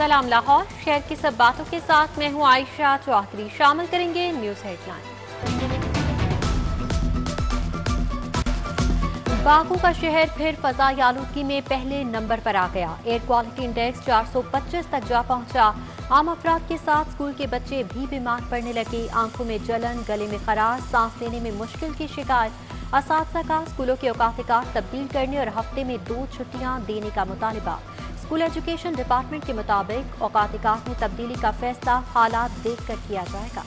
सलाम लाहौर। शहर की सब बातों के साथ मैं हूं आयशा चौधरी। शामिल करेंगे न्यूज हेडलाइन। बागों का शहर फिर फजाई आलूदगी में पहले नंबर पर आ गया। एयर क्वालिटी इंडेक्स 425 तक जा पहुंचा। आम अफराद के साथ स्कूल के बच्चे भी बीमार पड़ने लगे। आंखों में जलन, गले में खराश, सांस लेने में मुश्किल की शिकायत। असातिज़ा का स्कूलों के औकात तब्दील करने और हफ्ते में 2 छुट्टियां देने का मुतालिबा। स्कूल एजुकेशन डिपार्टमेंट के मुताबिक औकात में तब्दीली का फैसला हालात देखकर किया जाएगा।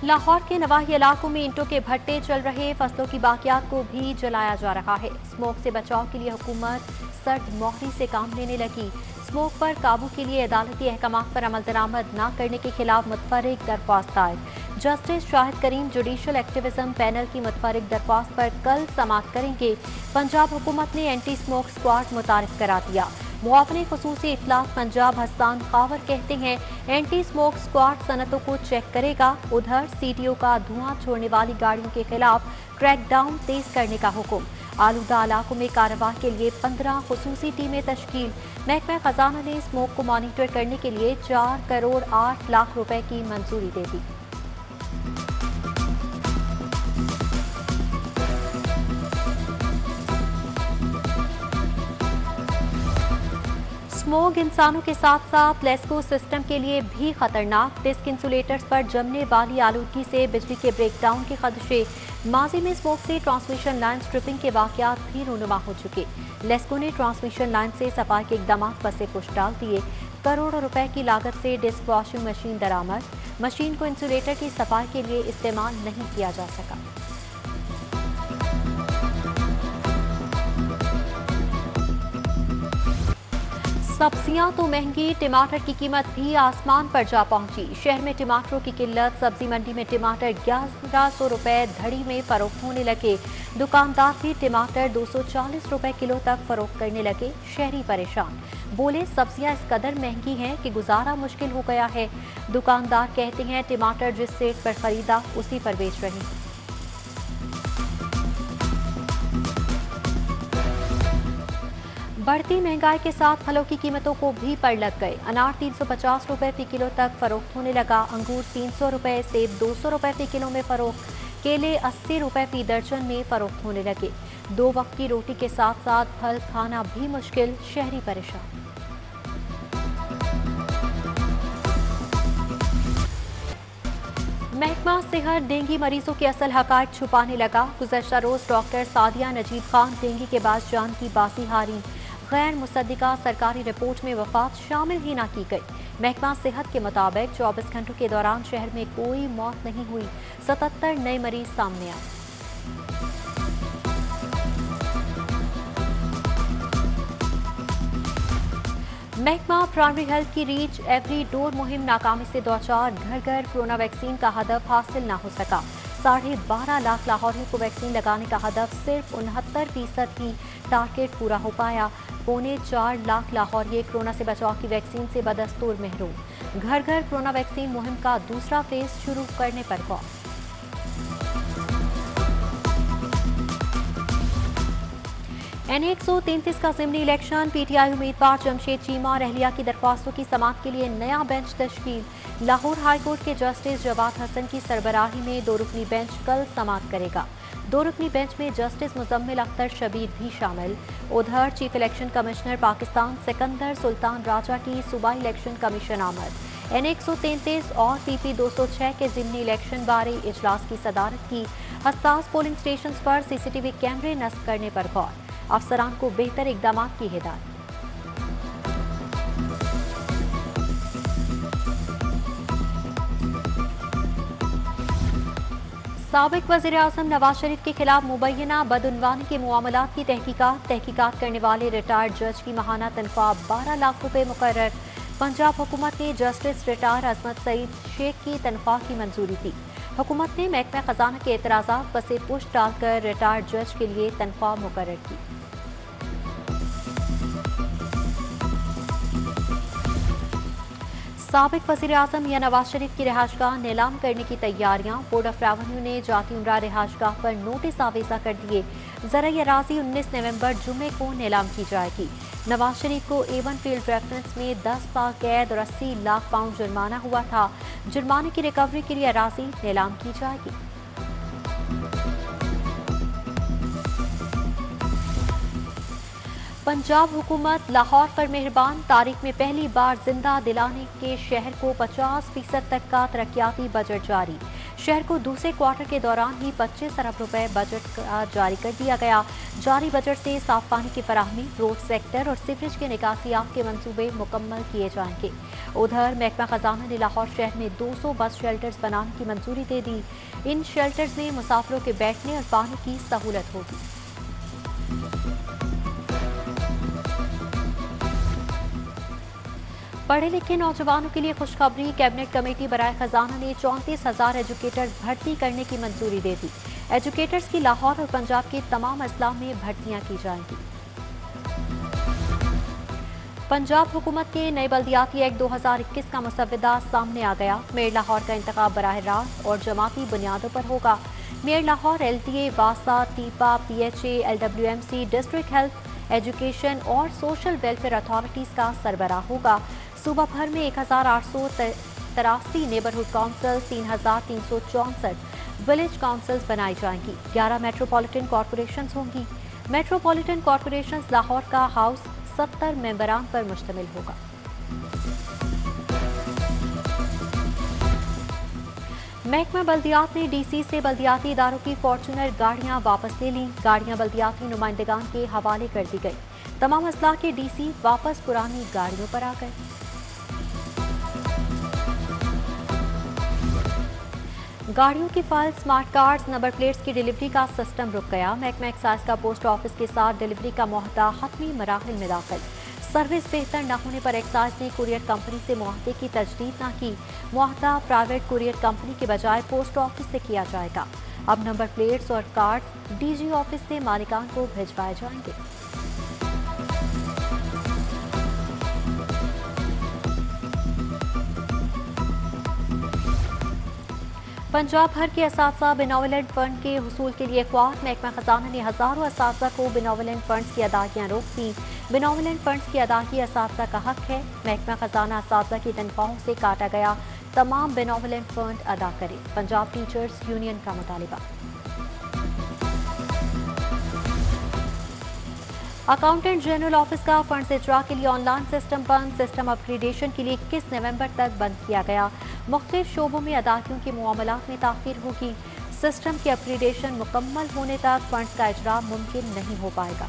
लाहौर के नवाही इलाकों में ईंटों के भट्टे चल रहे। फसलों की बाकियात को भी जलाया जा रहा है। स्मोक से बचाव के लिए हुकूमत सर्द मोहरी से काम लेने लगी। स्मोक पर काबू के लिए अदालती अहकामात पर अमल दरामद न करने के खिलाफ मुतफर्रिक दरख्वास्त दायर। जस्टिस शाहिद करीम जुडिशल एक्टिविज्म पैनल की मुतफर्रिक दरख्वास्त पर कल समाअत करेंगे। पंजाब हुकूमत ने एंटी स्मोक स्क्वाड मुतारिफ करा दिया। मुआवने खुसूसी इतलाक पंजाब हसन खावर कहते हैं एंटी स्मोक स्क्वाड सनतों को चेक करेगा। उधर सीटीओ का धुआं छोड़ने वाली गाड़ियों के खिलाफ क्रैकडाउन तेज करने का हुक्म। आलूदा इलाकों में कार्रवाई के लिए 15 खुसूसी टीमें तश्कील। महकमा खजाना ने स्मोक को मॉनिटर करने के लिए 4 करोड़ 8 लाख रुपए की मंजूरी दे दी। स्मोग इंसानों के साथ साथ लेस्को सिस्टम के लिए भी खतरनाक। डिस्क इंसुलेटर्स पर जमने वाली आलूदगी से बिजली के ब्रेकडाउन के खदशे। माजी में स्मोक से ट्रांसमिशन लाइन स्ट्रिपिंग के वाकयात भी रूनुमा हो चुके। लेस्को ने ट्रांसमिशन लाइन से सफाई के इकदाम पर से पुश डाल दिए। करोड़ों रुपए की लागत से डिस्क वॉशिंग मशीन दरामद। मशीन को इंसुलेटर की सफाई के लिए इस्तेमाल नहीं किया जा सका। सब्जियां तो महंगी, टमाटर की कीमत भी आसमान पर जा पहुंची। शहर में टमाटरों की किल्लत। सब्जी मंडी में टमाटर 1100 रुपए धड़ी में फरोख्त होने लगे। दुकानदार भी टमाटर 240 रुपए किलो तक फरोख्त करने लगे। शहरी परेशान, बोले सब्जियां इस कदर महंगी हैं कि गुजारा मुश्किल हो गया है। दुकानदार कहते हैं टमाटर जिस रेट पर खरीदा उसी पर बेच रहे हैं। बढ़ती महंगाई के साथ फलों की कीमतों को भी पड़ लग गए। अनार 350 रुपए फी किलो तक फरोख्त होने लगा। अंगूर 300 रुपए, सेब 200 रुपए फी किलो में फरोख्त। केले 80 रुपए फी दर्जन में फरोख्त होने लगे। 2 वक्त की रोटी के साथ साथ फल खाना भी मुश्किल। शहरी परेशान। महकमा सेहत डेंगू मरीजों के असल हकायक छुपाने लगा। गुज़श्ता रोज डॉक्टर सादिया नजीब खान डेंगू के बाद जान की बाजी हारी। गैर मुसद्दिका सरकारी रिपोर्ट में वफात शामिल ही न की गई। महकमा सेहत के मुताबिक 24 घंटों के दौरान शहर में कोई मौत नहीं हुई। 77 नए मरीज सामने आए। महकमा प्राइमरी हेल्थ की रीच एवरी डोर मुहिम नाकामी से दौचार। घर घर कोरोना वैक्सीन का हदफ हासिल न हो सका। 12.5 लाख लाहौरियों को वैक्सीन लगाने का हदफ सिर्फ 69% ही टारगेट पूरा हो पाया। 4.25 लाख लाहौरिये कोरोना से बचाव की वैक्सीन से बदस्तूर महरूम। घर घर कोरोना वैक्सीन मुहिम का दूसरा फेज शुरू करने पर गौर। NA 133 का ज़िमनी इलेक्शन। PTI उम्मीदवार जमशेद चीमा और अहलिया की दरख्वास्तों की समाअत के लिए नया बेंच तश्कील। लाहौर हाईकोर्ट के जस्टिस जवाद हसन की सरबराही में 2 रुकनी बेंच कल समाअत करेगा। 2 रुकनी बेंच में जस्टिस मुजम्मिल अख्तर शबीर भी शामिल। उधर chief election commissioner Pakistan Sikandar Sultan Raja की सूबाई इलेक्शन कमीशन आमद। NA 133 और PP 206 के ज़िमनी इलेक्शन बारे इजलास की सदारत की। हसास पोलिंग स्टेशन पर CCTV कैमरे नस्ब करने पर गौर। अफसरान को बेहतर इकदाम की हिदायत। साबिक वज़ीर आज़म नवाज शरीफ के खिलाफ मुबैना बदउनवानी के मामलात की तहकीकात करने वाले रिटायर्ड जज की माहाना तनख्वाह 12 लाख रुपए मुकर्रर। पंजाब हुकूमत ने जस्टिस रिटायर अजमत सईद शेख की तनख्वाह की मंजूरी दी। हुकूमत ने महकमा खजाना के एतराज़ात पर से पुश डालकर रिटायर्ड जज के लिए तनख्वाह मुकर्रर की। साबिक वज़ीर-ए-आज़म या नवाज शरीफ की रिहाइशगाह नीलाम करने की तैयारियां। बोर्ड ऑफ रेवेन्यू ने जाती उमरा रिहाइशगाह पर नोटिस आवेजा कर दिए। ज़राई अराजी 19 नवंबर जुमे को नीलाम की जाएगी। नवाज शरीफ को A1 फील्ड रेफरेंस में 10 साल कैद और 80 लाख पाउंड जुर्माना हुआ था। जुर्माने की रिकवरी के लिए अराजी नीलाम की जाएगी। पंजाब हुकूमत लाहौर पर मेहरबान। तारीख में पहली बार जिंदा दिलाने के शहर को 50% तक का तरक्याती बजट जारी। शहर को दूसरे क्वार्टर के दौरान ही 25 अरब रुपए बजट का जारी कर दिया गया। जारी बजट से साफ पानी की फराहमी, रोड सेक्टर और सीवरेज के निकासियात के मंसूबे मुकम्मल किए जाएंगे। उधर महकमा खजाना ने लाहौर शहर में 200 बस शेल्टर्स बनाने की मंजूरी दे दी। इन शेल्टर्स में मुसाफिरों के बैठने और पानी की सहूलत होगी। पढ़े लिखे नौजवानों के लिए खुशखबरी। कैबिनेट कमेटी बराए खजाना ने 34,000 एजुकेटर्स भर्ती करने की मंजूरी दे दी। एजुकेटर्स की लाहौर और पंजाब के तमाम अजला में भर्तियां की जाएंगी। पंजाब हुकूमत के नए बल्दियाती एक्ट 2021 का मसवदा सामने आ गया। मेयर लाहौर का इंतखाब बराह रास्त और जमाती बुनियादों पर होगा। मेयर लाहौर LTA, वासा, टीपा, PHA, LWMC, district health, education और सोशल वेलफेयर अथॉरिटीज का सरबराह होगा। सूबा भर में 1883 नेबरहुड काउंसिल, 3364 विलेज काउंसिल्स बनाई जाएंगी। 11 मेट्रोपॉलिटन कॉरपोरेशंस होंगी। मेट्रोपॉलिटन कॉरपोरेशंस लाहौर का हाउस 70 मेंबरान पर मुश्तमिल होगा। महकमा बल्दियात ने DC से बल्दियाती इदारों की फॉर्चूनर गाड़ियां वापस ले ली। गाड़ियां बल्दियाती नुमाइंदगान के हवाले कर दी गई। तमाम अजला के DC वापस पुरानी गाड़ियों पर आ गए। गाड़ियों की file, smart cards, number plates की डिलीवरी का सिस्टम रुक गया। महकमा एक्साइज का पोस्ट ऑफिस के साथ डिलीवरी का मुआहदा हतमी मराहिल में दाखिल। सर्विस बेहतर न होने पर एक्साइज ने कुरियर कंपनी से मुआहदे की तजदीद न की। मुआहदा प्राइवेट कुरियर कंपनी के बजाय पोस्ट ऑफिस से किया जाएगा। अब नंबर प्लेट्स और कार्ड्स DG ऑफिस से मालिकान को भिजवाए जाएंगे। पंजाब भर के असातिज़ा बेनोवलेंट फंड के हुसूल के लिए ख्वाह। महकमा खजाना ने हजारों असातिज़ा को बेनोवलेंट फंड्स की अदायगियां रोक दी। बेनोवलेंट फंड्स की अदायगी असातिज़ा का हक है। महकमा खजाना असातिज़ा की तनख्वाहों से काटा गया तमाम बेनोवलेंट फंड अदा करे। पंजाब टीचर्स यूनियन का मुतालिबा। अकाउंटेंट जनरल ऑफिस का फंड इजरा के लिए ऑनलाइन सिस्टम बंद। सिस्टम अपग्रेडेशन के लिए 21 नवंबर तक बंद किया गया। मुख्तलिफ शोबों में अदायगियों के मामलात में ताखीर होगी। सिस्टम की अपग्रेडेशन मुकम्मल होने तक फंड्स का इजरा मुमकिन नहीं हो पाएगा।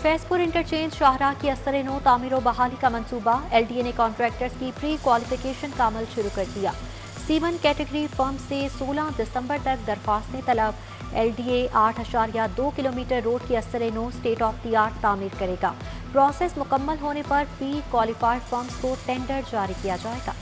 फैजपुर इंटरचेंज शाहराह की असर नो तामीर व बहाली का मंसूबा। LDA ने कॉन्ट्रैक्टर्स की प्री क्वालिफिकेशन का अमल शुरू कर दिया। C1 कैटेगरी फर्म से 16 दिसंबर तक दरख्वास्तें तलब। LDA 8.2 किलोमीटर रोड की असर नो स्टेट ऑफ द आर्ट तामीर करेगा। प्रोसेस मुकम्मल होने पर प्री क्वालिफाइड फर्म्स को टेंडर जारी किया जाएगा।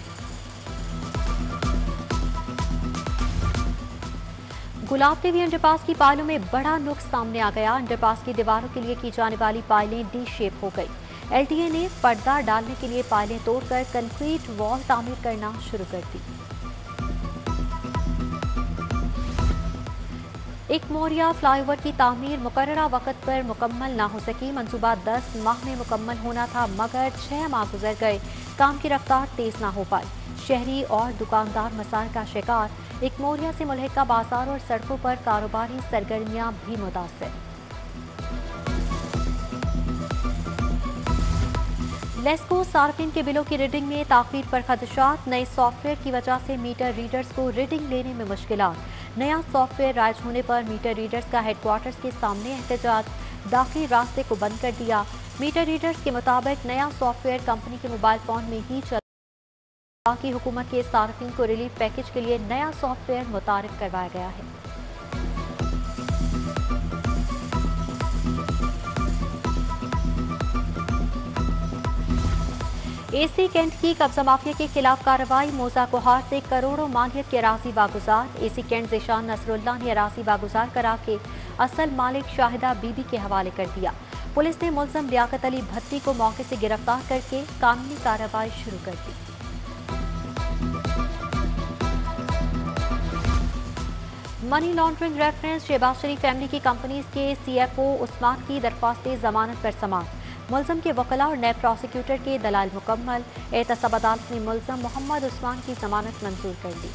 गुलाब देवी अंडरपास की पायलों में बड़ा नुक्स सामने आ गया। अंडरपास की दीवारों के लिए की जाने वाली पायलें डी शेप हो गई। LTA ने पर्दा डालने के लिए पायलें तोड़कर कंक्रीट वॉल तामीर करना शुरू कर दी। एक मोरिया फ्लाईओवर की तामीर मुकर्ररा वक्त पर मुकम्मल ना हो सकी। मंसूबा 10 माह में मुकम्मल होना था, मगर 6 माह गुजर गए। काम की रफ्तार तेज ना हो पाई। शहरी और दुकानदार मसाइल का शिकार। एक मोरिया से मुल्हिका बाजार और सड़कों पर कारोबारी सरगर्मियां भी मुतासर। लेस्को सार्फिन के बिलों की रीडिंग में ताखीर पर खदशात। नए सॉफ्टवेयर की वजह से मीटर रीडर्स को रीडिंग लेने में मुश्किलात। नया सॉफ्टवेयर राइज होने पर मीटर रीडर्स का हेडक्वार्टर्स के सामने एहतजाज। दाखिली रास्ते को बंद कर दिया। मीटर रीडर्स के मुताबिक नया सॉफ्टवेयर कंपनी के मोबाइल फोन में ही चल बाकी हुकूमत के सार्फिन को रिलीफ पैकेज के लिए नया सॉफ्टवेयर मुतारिफ करवाया गया है। AC कैंट की कब्जा माफिया के खिलाफ कार्रवाई। मोजा कोहार से करोड़ों मालियत की अराजी वागुजार। AC कैंट ज़ीशान नसरुल्लाह ने अराजी वागुजार करा के असल मालिक शाहिदा बीबी के हवाले कर दिया। पुलिस ने मुलजम लियाकत अली भट्टी को मौके से गिरफ्तार करके कानूनी कार्रवाई शुरू कर दी। मनी लॉन्ड्रिंग रेफरेंस शहबाज शरीफ फैमिली की कंपनीज के CFO उस्मान की दरख्वास्त जमानत पर समाअत। मुलजम के वकला और नैब प्रोसिक्यूटर के दलाल मुकम्मल। एहतसाब अदालत ने मुलजम मोहम्मद उस्मान की जमानत मंजूर कर दी।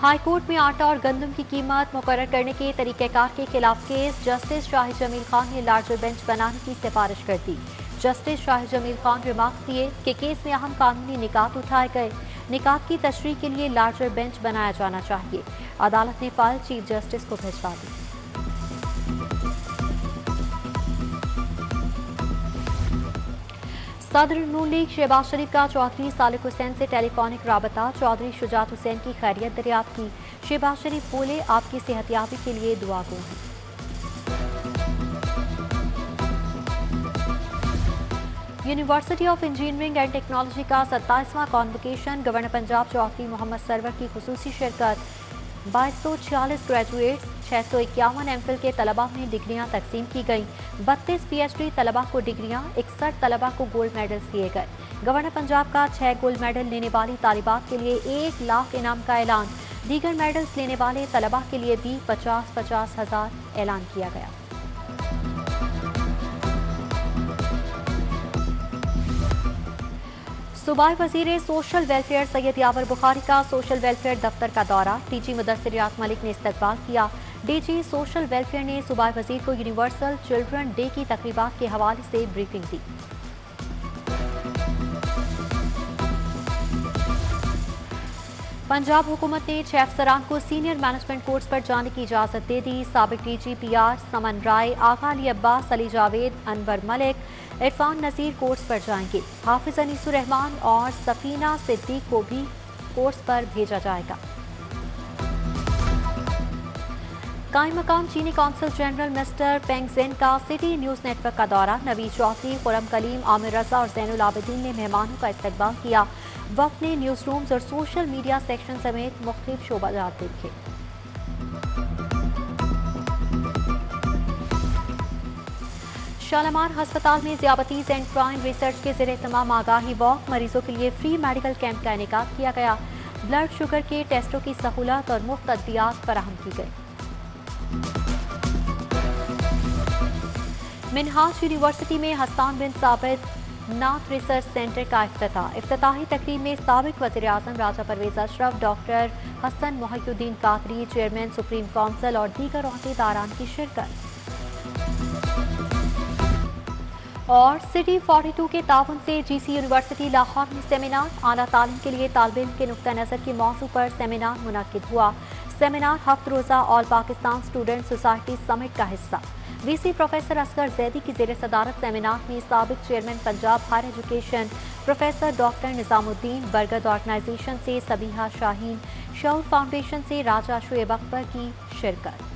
हाईकोर्ट में आटा और गंदम की कीमत मुकर्रर करने के तरीक़ेकार के खिलाफ केस। जस्टिस शाहिद जमील खान ने लार्जर बेंच बनाने की सिफारिश कर दी। जस्टिस शाहिद जमील खान रिमार्क्स दिए कि केस में अहम कानूनी निकात उठाए गए। निकात की तशरीह के लिए लार्जर बेंच बनाया जाना चाहिए। अदालत ने फाइल चीफ जस्टिस को भिजवा दी। सदर नून लीग शहबाज शरीफ का चौधरी सालिक हुसैन से टेलीफोनिक राबता। चौधरी शुजात हुसैन की खैरियत दरियाफ्त की। शहबाज शरीफ बोले, आपकी सेहतयाबी के लिए दुआ गो हैं। University of engineering and technology का 27वां कॉन्वोकेशन। गवर्नर पंजाब चौधरी मोहम्मद सरवर की खुसूसी शिरकत। 2246 ग्रेजुएट्स, 651 MPhil के तलबा में डिग्रियां तकसीम की गईं। 32 PhD तलबा को डिग्रियां, 61 तलबा को गोल्ड मेडल्स दिए गए। गवर्नर पंजाब का 6 गोल्ड मेडल लेने वाली तालिबात के लिए 1 लाख इनाम का ऐलान। दीगर मेडल्स लेने वाले तलबा के लिए भी 50-50 हज़ार ऐलान किया गया। सूबाई वजीर सोशल वेलफेयर सैयद यावर बुखारी का सोशल वेलफेयर दफ्तर का दौरा। DG मुदस्सिर रियाज मलिक ने इस्तकबाल किया। DG सोशल वेलफेयर ने सूबाई वजीर को यूनिवर्सल चिल्ड्रन डे की तकरीबात के हवाले से ब्रीफिंग दी। पंजाब हुकूमत ने 6 अफसरान को सीनियर मैनेजमेंट कोर्स पर जाने की इजाजत दे दी। साबिक DG PR समन राय, आगा अली अब्बास, अली जावेद, अनवर मलिक, इरफान नज़ीर कोर्स पर जाएंगे। हाफिज अनीसुर रहमान और सफीना सिद्दीक को भी कोर्स पर भेजा जाएगा। कायम मकाम चीनी कौंसल जनरल मिस्टर पेंग जेन का सिटी न्यूज़ नेटवर्क का दौरा। नवीद चौधरी, खुरम कलीम, आमिर रजा और जैनुल आबिदीन ने मेहमानों का इस्तकबाल किया। वक्त ने न्यूज़ रूम्स और सोशल मीडिया सेक्शन समेत मुख्तलिफ शोबाजात देखे। शालामार हस्पताल में ज़ियाबतीज़ एंड क्राइम रिसर्च के ज़रिए तमाम आगाही वॉक। मरीजों के लिए फ्री मेडिकल कैंप का इनेकाद किया गया। ब्लड शुगर के टेस्टों की सहूलत और मुफ्त अद्वियात फराहम की गई। मिनहाज यूनिवर्सिटी में हसन बिन साबित नाथ रिसर्च सेंटर का इफ्तिताही तकरीब में साबिक वज़ीर आज़म Raja Pervez Ashraf, doctor Hasan Mohiuddin Qadri, chairman supreme council और दीगर ओहदेदारान की शिरकत। और सिटी 42 के ताउन से GC यूनिवर्सिटी लाहौर में सेमिनार। आला तालीम के लिए तालिब इल्म के नुक्ता नज़र के मौजू पर सेमिनार मुनक्किद हुआ। सेमिनार 7 रोज़ा all Pakistan student society summit का हिस्सा। VC प्रोफेसर असगर जैदी की ज़ेर सदारत सेमिनार में साबिक chairman Punjab higher education professor doctor Nizamuddin, Bargad organisation से सबीहा शाहीन, शऊर फाउंडेशन से राजा शुएब अकबर की शिरकत।